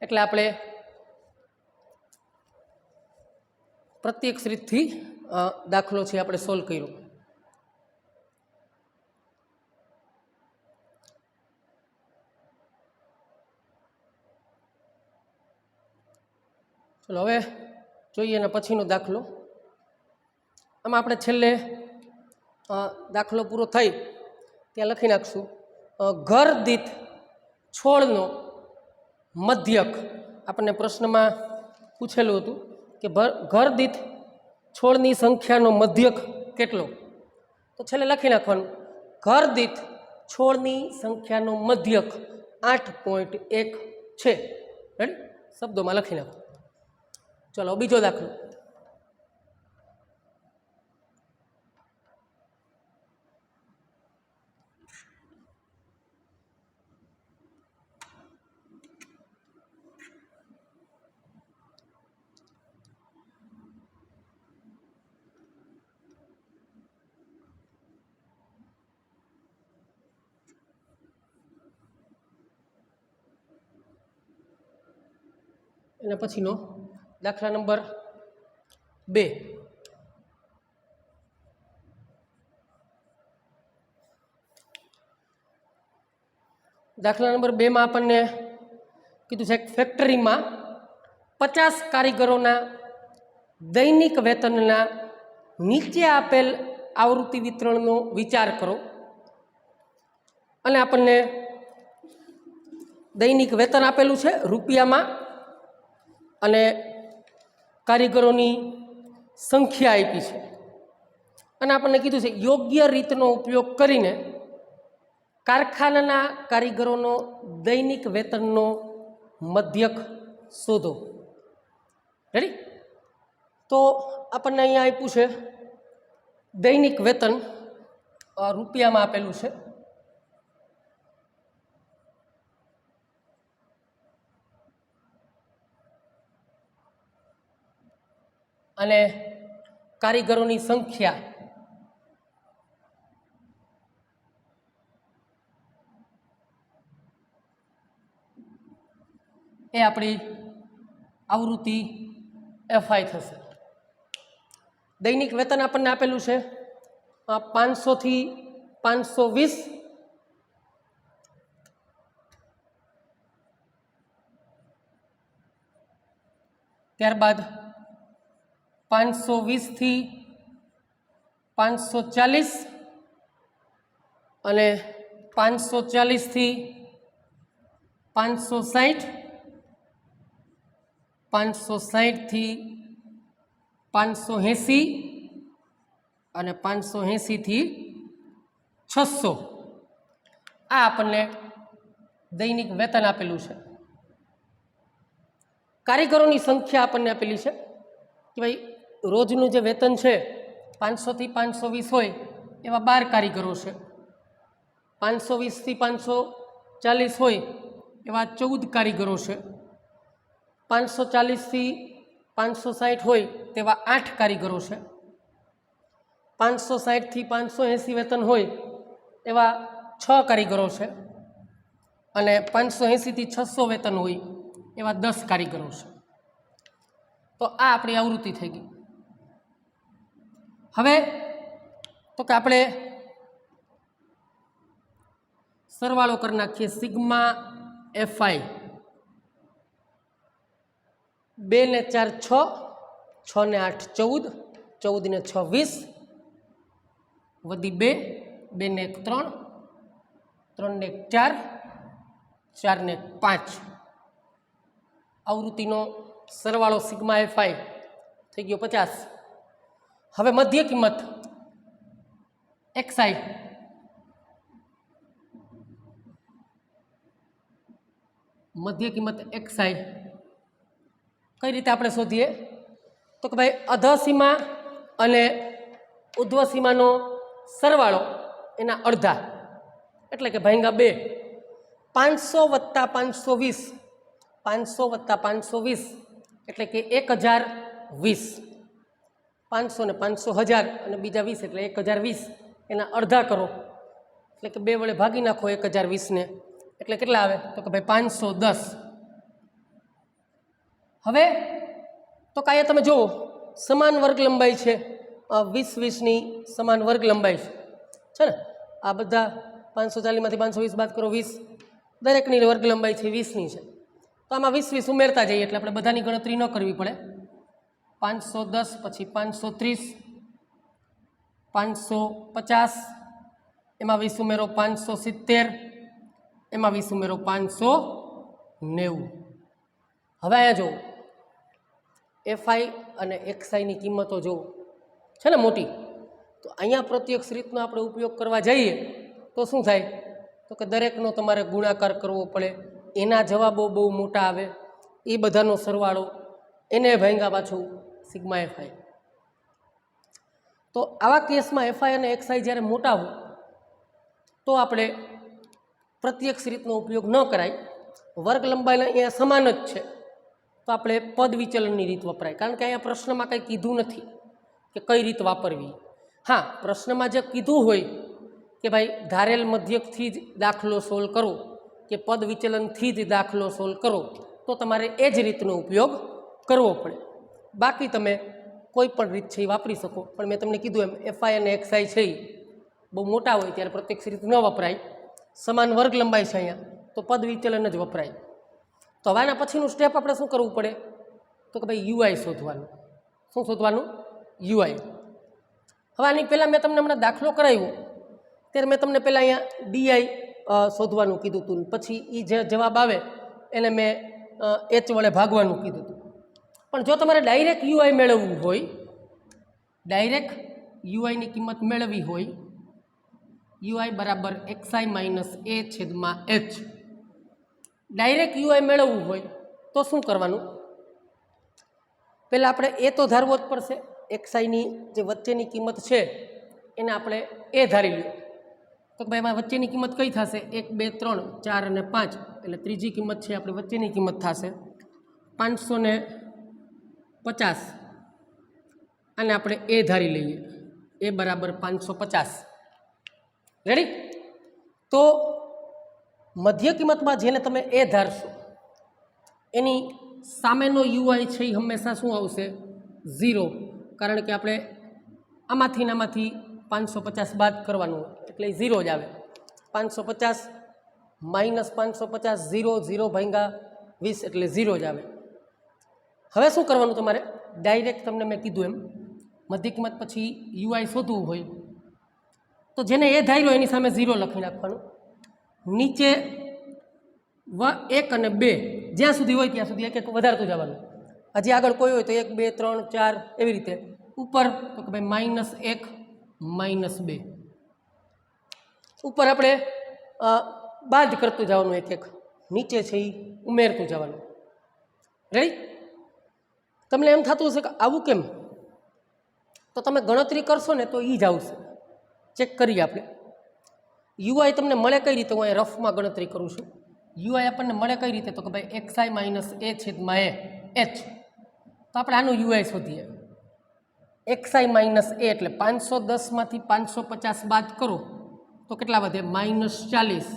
એટલે આપણે પ્રત્યક્ષ રીતથી દાખલો છે આપણે સોલ્વ કર્યો. ચલો હવે જોઈએ ને પછીનો દાખલો. આમાં આપણે છેલ્લે દાખલો પૂરો થઈ ત્યાં લખી નાખશું ઘર દીઠ છોડનો મધ્યક આપણને પ્રશ્નમાં પૂછેલું હતું કે ઘર દીઠ છોડની સંખ્યાનો મધ્યક કેટલો, તો છેલ્લે લખી નાખવાનું ઘર દીઠ છોડની સંખ્યાનો મધ્યક 8.1 છે. રેડી, શબ્દોમાં લખી નાખો. ચલો બીજો દાખલો. એના પછીનો દાખલા નંબર 2. દાખલા નંબર 2 માં આપણને કીધું છે ફેક્ટરીમાં 50 કારીગરોના દૈનિક વેતનના નીચે આપેલ આવૃત્તિ વિતરણનો વિચાર કરો અને આપણને દૈનિક વેતન આપેલું છે રૂપિયામાં અને કારીગરોની સંખ્યા આપી છે અને આપણને કીધું છે યોગ્ય રીતનો ઉપયોગ કરીને કારખાનાના કારીગરોનો દૈનિક વેતનનો મધ્યક શોધો. રેડી, તો આપણને અહીંયા આપ્યું છે દૈનિક વેતન રૂપિયામાં આપેલું છે અને કારીગરોની સંખ્યા એ આપણી આવૃત્તિ FI થશે. દૈનિક વેતન આપણને આપેલું છે 500 થી 520, ત્યારબાદ 520 થી 540 અને 540 થી 560, 560 થી 580 અને 580 થી 600. આ આપણને દૈનિક વેતન આપેલું છે. કારીગરોની સંખ્યા આપણને આપેલી છે કે ભાઈ રોજનું જે વેતન છે 500 થી 520 હોય એવા 12 કારીગરો છે, 520 થી 540 હોય એવા 14 કારીગરો છે, 540 થી 560 હોય તેવા 8 કારીગરો છે, 560 થી 580 વેતન હોય એવા 6 કારીગરો છે અને 580 થી 600 વેતન હોય એવા 10 કારીગરો છે. તો આ આપણી આવૃત્તિ થઈ ગઈ. હવે તો કે આપણે સરવાળો કરી નાખીએ. સિગ્મા FI 2 ને 4 6, 6 ને 8 14, 14 ને 6 20, વધી 2, 2 ને 1 3, 3 ને 1 4, 4 ને 5. આવૃત્તિનો સરવાળો સિગ્મા FI થઈ ગયો 50. હવે મધ્ય કિંમત XI મધ્ય કિંમત XI કઈ રીતે આપણે શોધીએ, તો કે ભાઈ અધસીમા અને ઉર્ધ્વસીમાનો સરવાળો એના અડધા એટલે કે ભાંગા 2. 500 વત્તા 520, 500 વત્તા 520 એટલે કે 1020. 500 ને 500 1000 અને બીજા 20 એટલે 1020. એના અડધા કરો એટલે કે 2 વડે ભાગી નાખો 1020 ને એટલે કેટલા આવે, તો કે ભાઈ 510. હવે તો કાંઈ તમે જુઓ સમાન વર્ગ લંબાઈ છે, 20-20ની સમાન વર્ગ લંબાઈ છે ને. આ બધા 540માંથી 520 બાદ કરો 20, દરેકની વર્ગ લંબાઈ છે 20ની છે. તો આમાં 20-20 ઉમેરતા જઈએ એટલે આપણે બધાની ગણતરી ન કરવી પડે. 510 પછી 530, 550, એમાં 20 ઉમેરો 570, એમાં 20 ઉમેરો 590. હવે અહીંયા જો એફઆઈ અને એક્સઆઈની કિંમતો જો છે ને મોટી, તો અહીંયા પ્રત્યક્ષ રીતનો આપણે ઉપયોગ કરવા જઈએ તો શું થાય, તો કે દરેકનો તમારે ગુણાકાર કરવો પડે, એના જવાબો બહુ મોટા આવે, એ બધાનો સરવાળો, એને ભાંગા પાછું સિગ્મા એફઆઈ. તો આવા કેસમાં એફઆઈ અને એક્સઆઈ જ્યારે મોટા હોય તો આપણે પ્રત્યક્ષ રીતનો ઉપયોગ ન કરાય. વર્ગ લંબાઈને અહીંયા સમાન જ છે તો આપણે પદ વિચલનની રીત વપરાય, કારણ કે અહીંયા પ્રશ્નમાં કંઈ કીધું નથી કે કઈ રીત વાપરવી. હા, પ્રશ્નમાં જે કીધું હોય કે ભાઈ ધારેલ મધ્યકથી જ દાખલો સોલ્વ કરો કે પદ વિચલનથી જ દાખલો સોલ્વ કરો, તો તમારે એ જ રીતનો ઉપયોગ કરવો પડે. બાકી તમે કોઈ પણ રીત છે એ વાપરી શકો, પણ મેં તમને કીધું એમ એફઆઈ અને એક્સઆઈ છે એ બહુ મોટા હોય ત્યારે પ્રત્યક્ષ રીત ન વપરાય, સમાન વર્ગ લંબાઈ છે અહીંયા તો પદ વિચલન જ વપરાય. તો હવે આના પછીનું સ્ટેપ આપણે શું કરવું પડે, તો કે ભાઈ યુઆઈ શોધવાનું. શું શોધવાનું? યુઆઈ. હવે આની પહેલાં મેં તમને હમણાં દાખલો કરાવ્યો ત્યારે મેં તમને પહેલાં અહીંયા ડીઆઈ શોધવાનું કીધું હતું, પછી એ જે જવાબ આવે એને મેં એચ વડે ભાગવાનું કીધું હતું. પણ જો તમારે ડાયરેક્ટ યુઆઈ મેળવવું હોય, ડાયરેક્ટ યુઆઈની કિંમત મેળવવી હોય, યુઆઈ બરાબર એક્સઆઈ માઇનસ એ છેદમાં એચ, ડાયરેક્ટ યુઆઈ મેળવવું હોય તો શું કરવાનું? પહેલાં આપણે એ તો ધારવો જ પડશે, એક્સઆઈની જે વચ્ચેની કિંમત છે એને આપણે એ ધારી લઈએ. તો ભાઈ એમાં વચ્ચેની કિંમત કઈ થશે? 1 2 3 4 અને 5, એટલે ત્રીજી કિંમત છે આપણી વચ્ચેની કિંમત થશે 550, અને આપણે એ ધારી લઈએ, એ બરાબર 550. રેડી? તો મધ્ય કિંમતમાં જેને તમે એ ધારશો એની સામેનો યુઆઈ છે એ હંમેશા શું આવશે? 0, કારણ કે આપણે આમાંથી ને આમાંથી 550 બાદ કરવાનું એટલે 0 જ આવે. 550 માઇનસ 550 0 0 ભાંગા 20 એટલે 0 જ આવે. હવે શું કરવાનું તમારે? ડાયરેક્ટ તમને મેં કીધું એમ મધ્ય કિંમત પછી યુઆઈ શોધવું હોય તો જેને એ ધાર્યો એની સામે 0 લખી નાખવાનું. નીચે 1 અને 2 જ્યાં સુધી હોય ત્યાં સુધી એક એક વધારતું જવાનું. હજી આગળ કોઈ હોય તો 1 2 3 4 એવી રીતે. ઉપર તો કે ભાઈ -1 -2, ઉપર આપણે બાદ કરતું જવાનું, એક એક નીચે છે એ ઉમેરતું જવાનું. રેડી? તમને એમ થતું હશે કે આવું કેમ, તો તમે ગણતરી કરશો ને તો એ જ આવશે. ચેક કરીએ આપણે. યુઆઈ તમને મળે કઈ રીતે? હું અહીં રફમાં ગણતરી કરું છું. યુઆઈ આપણને મળે કઈ રીતે? તો કે ભાઈ એક્સઆઈ માઇનસ એ છેદમાં એ એચ. તો આપણે આનું યુઆઈ શોધીએ. એક્સઆઈ માઇનસ એ એટલે 510માંથી 550 બાદ કરો તો કેટલા વધે? -40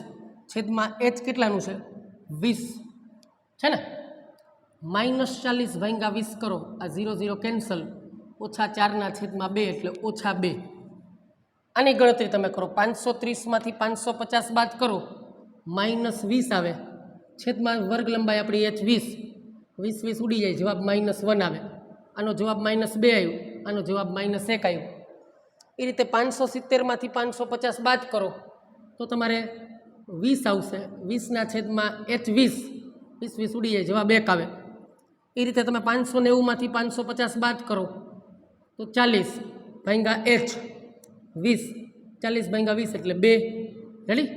છેદમાં એચ કેટલાનું છે? 20 છે ને? -40 ભાંગા 20 કરો, આ 0 0 કેન્સલ, -4/2 એટલે -2. આની ગણતરી તમે કરો. 530માંથી 550 બાદ કરો, -20 આવે, છેદમાં વર્ગ લંબાઈ આપણી h 20, 20 ઉડી જાય, જવાબ -1 આવે. આનો જવાબ -2 આવ્યો, આનો જવાબ -1 આવ્યો. એ રીતે 570માંથી 550 બાદ કરો તો તમારે 20 આવશે, 20ના છેદમાં h 20, 20 ઉડી જાય, જવાબ 1 આવે. એ રીતે તમે 590માંથી 550 બાદ કરો તો 40 ભાંગા h 20, 40 ભાંગા 20 એટલે 2. રેડી?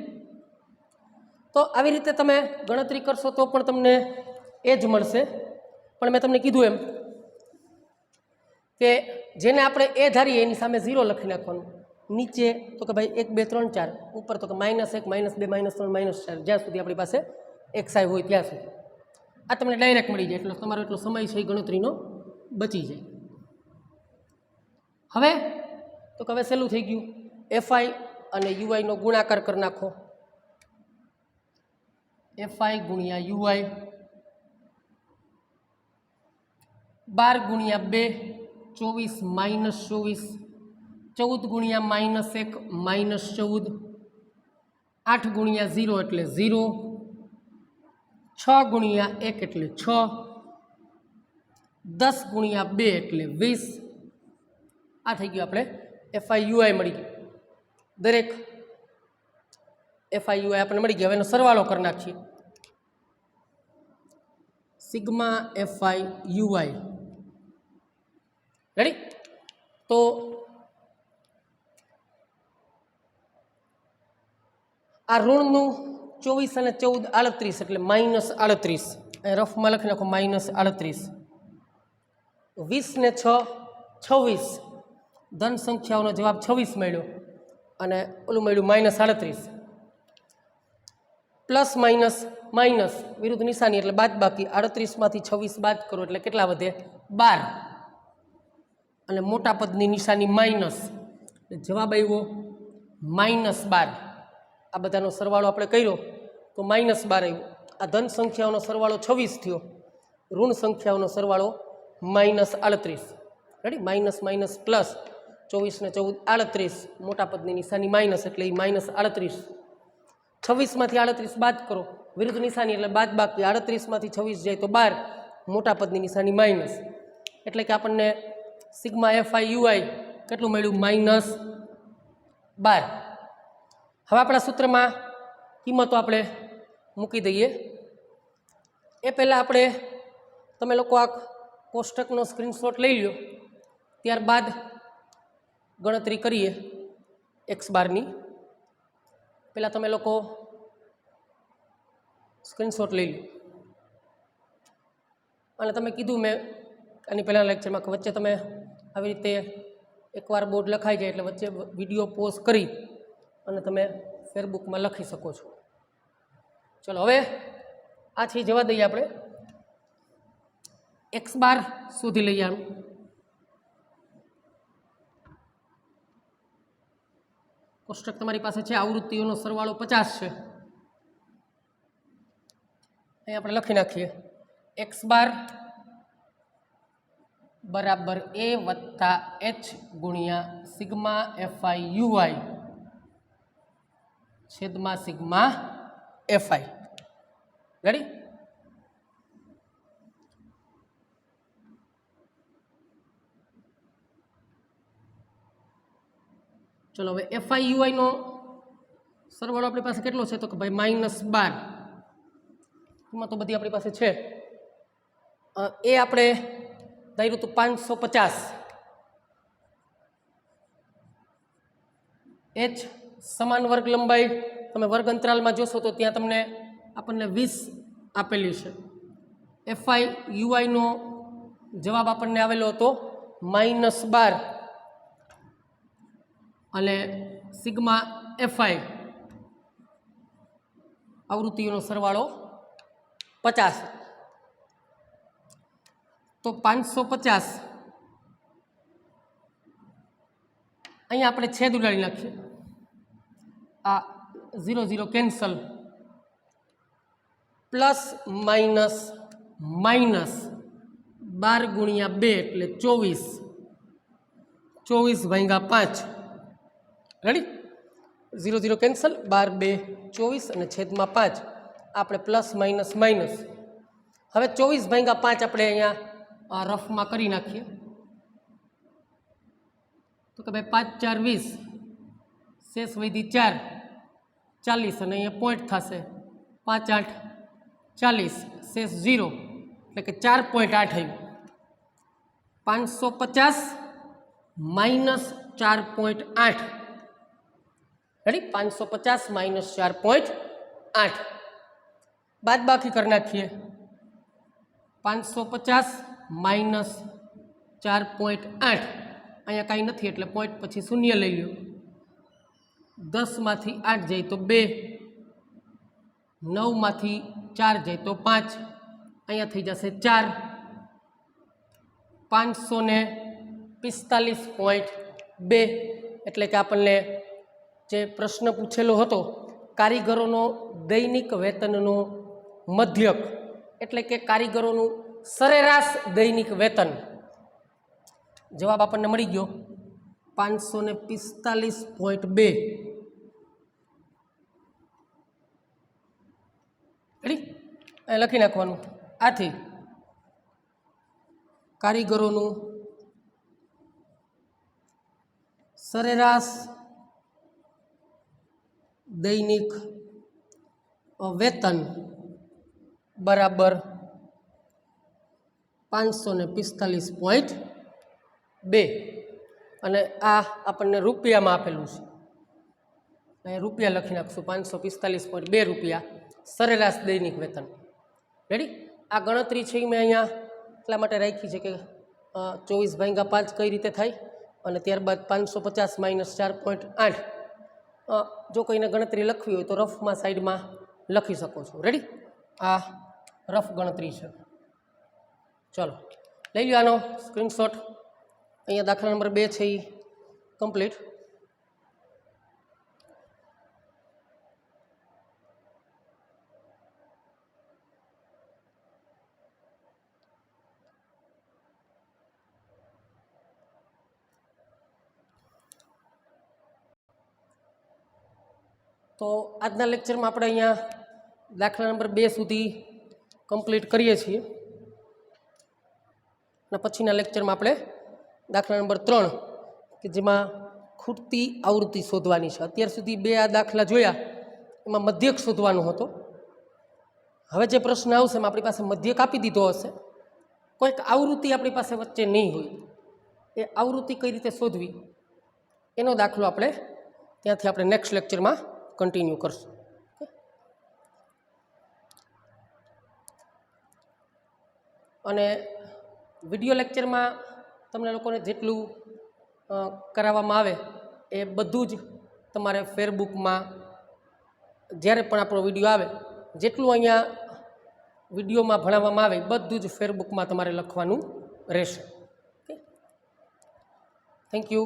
તો આવી રીતે તમે ગણતરી કરશો તો પણ તમને એ જ મળશે. પણ મેં તમને કીધું એમ કે જેને આપણે એ ધારીએ એની સામે 0 લખી નાખવાનું. નીચે તો કે ભાઈ 1 2 3 4, ઉપર તો કે -1 -2 -3 -4, જ્યાં સુધી આપણી પાસે એક્સઆઈ હોય ત્યાં સુધી. આ તમને ડાયરેક્ટ મળી જાય, એટલે તમારો એટલો સમય છે એ ગણતરીનો બચી જાય. હવે તો કે હવે સહેલું થઈ ગયું. એફઆઈ અને યુઆઈનો ગુણાકાર કરી નાખો. એફઆઈ ગુણ્યા યુઆઈ 12 ગુણ્યા 2 24 -24, 14 ગુણ્યા -1 -14, 8 ગુણ્યા 0 એટલે 0, 6 ગુણ્યા 1 એટલે 6, 10 ગુણ્યા 2 એટલે 20. આ થઈ ગયું આપણે એફઆઈ યુઆઈ મળી ગયું. દરેક એફઆઈ યુઆઈ આપણને મળી ગયા. હવે એનો સરવાળો કરી નાખીએ. Sigma FI UI. રેડી? તો આ ઋણનું 24 અને 14 38 એટલે -38. રફમાં લખી નાખો -38. 20 ને 6 26. ધન સંખ્યાઓનો જવાબ 26 મળ્યો અને ઓલું મળ્યું -38. પ્લસ માઇનસ માઇનસ વિરુદ્ધ નિશાની એટલે બાદ બાકી. 38માંથી 26 બાદ કરો એટલે કેટલા વધે? 12. અને મોટા પદની નિશાની માઇનસ, જવાબ આવ્યો -12. આ બધાનો સરવાળો આપણે કર્યો તો -12 આવ્યો. આ ધન સંખ્યાઓનો સરવાળો 26 થયો, ઋણ સંખ્યાઓનો સરવાળો -38. રેડી? Minus minus plus. 24 ને 14 38. મોટા પદની નિશાની માઇનસ એટલે એ -38. 26માંથી 38 બાદ કરો, વિરુદ્ધ નિશાની એટલે બાદ બાકી. 38માંથી 26 જાય તો 12. મોટા પદની નિશાની માઇનસ એટલે કે આપણને સિગ્મા એફઆઈ યુઆઈ કેટલું મળ્યું? -12. હવે આપણા સૂત્રમાં કિંમતો આપણે મૂકી દઈએ. એ પહેલાં આપણે તમે લોકો આ કોષ્ટકનો સ્ક્રીનશોટ લઈ લો, ત્યારબાદ ગણતરી કરીએ એક્સ બારની. પહેલાં તમે લોકો સ્ક્રીનશોટ લઈ લો. અને તમે કીધું મેં આની પહેલાં લેક્ચરમાં કે વચ્ચે તમે આવી રીતે એકવાર બોર્ડ લખાઈ જાય એટલે વચ્ચે વિડીયો પોઝ કરી અને તમે ફેરબુકમાં લખી શકો છો. ચલો હવે આથી જવા દઈએ. આપણે એક્સ બાર શોધી લઈએ. આનું કોષ્ટક તમારી પાસે છે. આવૃત્તિઓનો સરવાળો 50 છે. અહીં આપણે લખી નાખીએ એક્સ બાર બરાબર એ વત્તા એચ ગુણ્યા સિગ્મા એફઆઈ યુઆઈ છેદમાં સિગ્મા એફઆઈ. રેડી? ચલો હવે એફઆઈ યુઆઈનો સરવાળો આપણી પાસે કેટલો છે? તો કે ભાઈ -12. એમાં તો બધી આપણી પાસે છે. એ આપણે ધાર્યું તો 550. એચ સમાન વર્ગ લંબાઈ તમે વર્ગ અંતરાલમાં જોશો તો ત્યાં તમને આપણને 20 આપેલી છે. એફઆઈ યુઆઈનો જવાબ આપણને આવેલો હતો -12 અને સિગ્મા એફઆઈ આવૃત્તિઓનો સરવાળો 50. તો 550 અહીંયા આપણે છેદ ઉડાડી નાખીએ. આ 0 0 કેન્સલ. પ્લસ માઇનસ માઇનસ 12 ગુણ્યા 2 એટલે 24. 24 ભાગ્યા 5. રેડી? 0 0 કેન્સલ. 12 2 24 અને છેદમાં 5. આપણે પ્લસ માઇનસ માઇનસ. હવે 24 ભાગ્યા 5 આપણે અહીંયા રફમાં કરી નાખીએ તો કે ભાઈ 5 4 20. શેષ વધી 4 40 અને અહીંયા પોઈન્ટ થશે 5 8 40. શેષ 0 એટલે કે 4.8 આવ્યું. 550 માઇનસ 4.8. રેડી? 550 માઇનસ 4.8. બાદ બાકી કરી નાખીએ. 550 માઇનસ 4.8. અહીંયા કાંઈ નથી એટલે પોઈન્ટ પછી શૂન્ય લઈ લો. 10માંથી 8 જાય તો 2. 9માંથી 4 જાય તો 5. અહીંયા થઈ જશે 4. 545.2 એટલે કે આપણને જે પ્રશ્ન પૂછેલો હતો કારીગરોનો દૈનિક વેતનનો મધ્યક એટલે કે કારીગરોનું સરેરાશ દૈનિક વેતન, જવાબ આપણને મળી ગયો 545.2. રેડી? એ લખી નાખવાનું. આથી કારીગરોનું સરેરાશ દૈનિક વેતન બરાબર 545.2 અને આ આપણને રૂપિયામાં આપેલું છે, અહીંયા રૂપિયા લખી નાખશું 545.2 રૂપિયા સરેરાશ દૈનિક વેતન. રેડી? આ ગણતરી છે એ મેં અહીંયા એટલા માટે રાખી છે કે 24/5 કઈ રીતે થાય અને ત્યારબાદ 550 - 4.8. જો કોઈને ગણતરી લખવી હોય તો રફમાં સાઈડમાં લખી શકો છો. રેડી? આ રફ ગણતરી છે. ચલો લઈ લો આનો સ્ક્રીનશોટ. અહીંયા દાખલા નંબર 2 છે એ કમ્પ્લીટ. તો આજના લેક્ચરમાં આપણે અહીંયા દાખલા નંબર 2 સુધી કમ્પ્લીટ કરીએ છીએ અને પછીના લેક્ચરમાં આપણે દાખલા નંબર 3 કે જેમાં ખૂટતી આવૃત્તિ શોધવાની છે. અત્યાર સુધી 2 આ દાખલા જોયા એમાં મધ્યક શોધવાનો હતો. હવે જે પ્રશ્ન આવશે એમાં આપણી પાસે મધ્યક આપી દીધો હશે, કોઈક આવૃત્તિ આપણી પાસે વચ્ચે નહીં હોય, એ આવૃત્તિ કઈ રીતે શોધવી એનો દાખલો આપણે ત્યાંથી આપણે નેક્સ્ટ લેક્ચરમાં કન્ટિન્યુ કરશું. અને વિડીયો લેક્ચરમાં તમને લોકોને જેટલું કરાવવામાં આવે એ બધું જ તમારે ફેરબુકમાં જ્યારે પણ આપણો વિડીયો આવે જેટલું અહીંયા વિડીયોમાં ભણાવવામાં આવે બધું જ ફેરબુકમાં તમારે લખવાનું રહેશે. Okay, thank you.